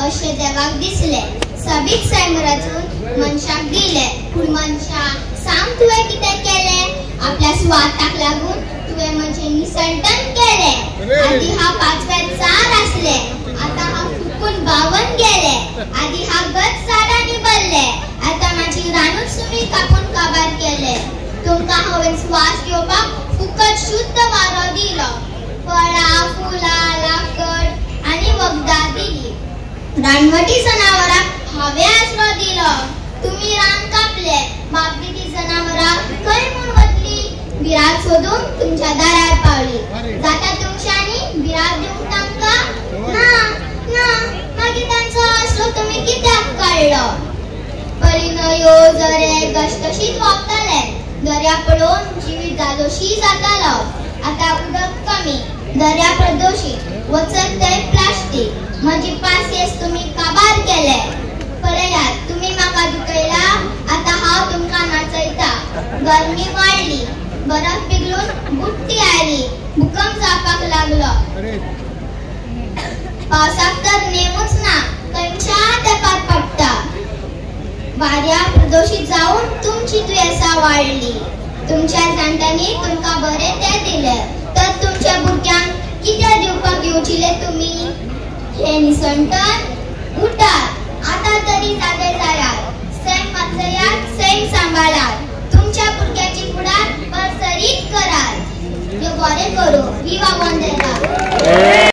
अशें देवाक दिसले सबीक सैम रचून मनशाक दिले पूण मनशा सांग तुवें कितें केलें आपल्या स्वार्थाक लागून तुवें म्हणजे निसंटन केलें आदी हांव 5व्या चार आसले आता हांव फुकून 52 गेले आदी हांव गच झाडांनी भरले आता माझी रानूच तुम्ही कापून काबार केले तुमकां हांवें श्वास घेवपाक फुकट शुद्ध वारो दिलो फळां फुलां लाकड आनी वखदां दिली रानवटी जनावरांक हांवें आसरो दिलो तुम्ही रान कापले बाबली ती जनावरां खंय म्हूण वतली बिराड सोदून तुमच्या दारार पावली जाता तुमच्यांनी बिराड दिवंक तांकां ना ना मागीर तांचो आसरो तुमी कित्याक काडलो परी न्हंयो झरे गशगशीत व्हांवताले दर्या पळोवन जिवीत जालोशी जातालो आता उदक कमी दर्या प्रदूषित वचत थंय प्लास्टीक म्हजी पासियेंस तुमी काबार केले पळयात तुमी म्हाका दुखयला आता हांव तुमकां नाचयता गरमी वाडली बरफ पिगलून बुट्टी आयली भूकंप जावपाक लागलो पावसाक तर नेमूच ना खंयच्या तेंपार पडटा वाऱ्या प्रदूषित जावन तुमची दुयेंसां वाडली तुमच्या जाणट्यांनी तुमकां बरें तें दिलें तर तुमच्या भुरग्यांक कितें दिवपाक येवजिले तुमी हे निसंटन उठात आता तरी जागे जायात सैम वाचयात सैम सांबाळात तुमच्या भुरग्याची फुडार परसरीत करात देव बरें करूं विवा वंदना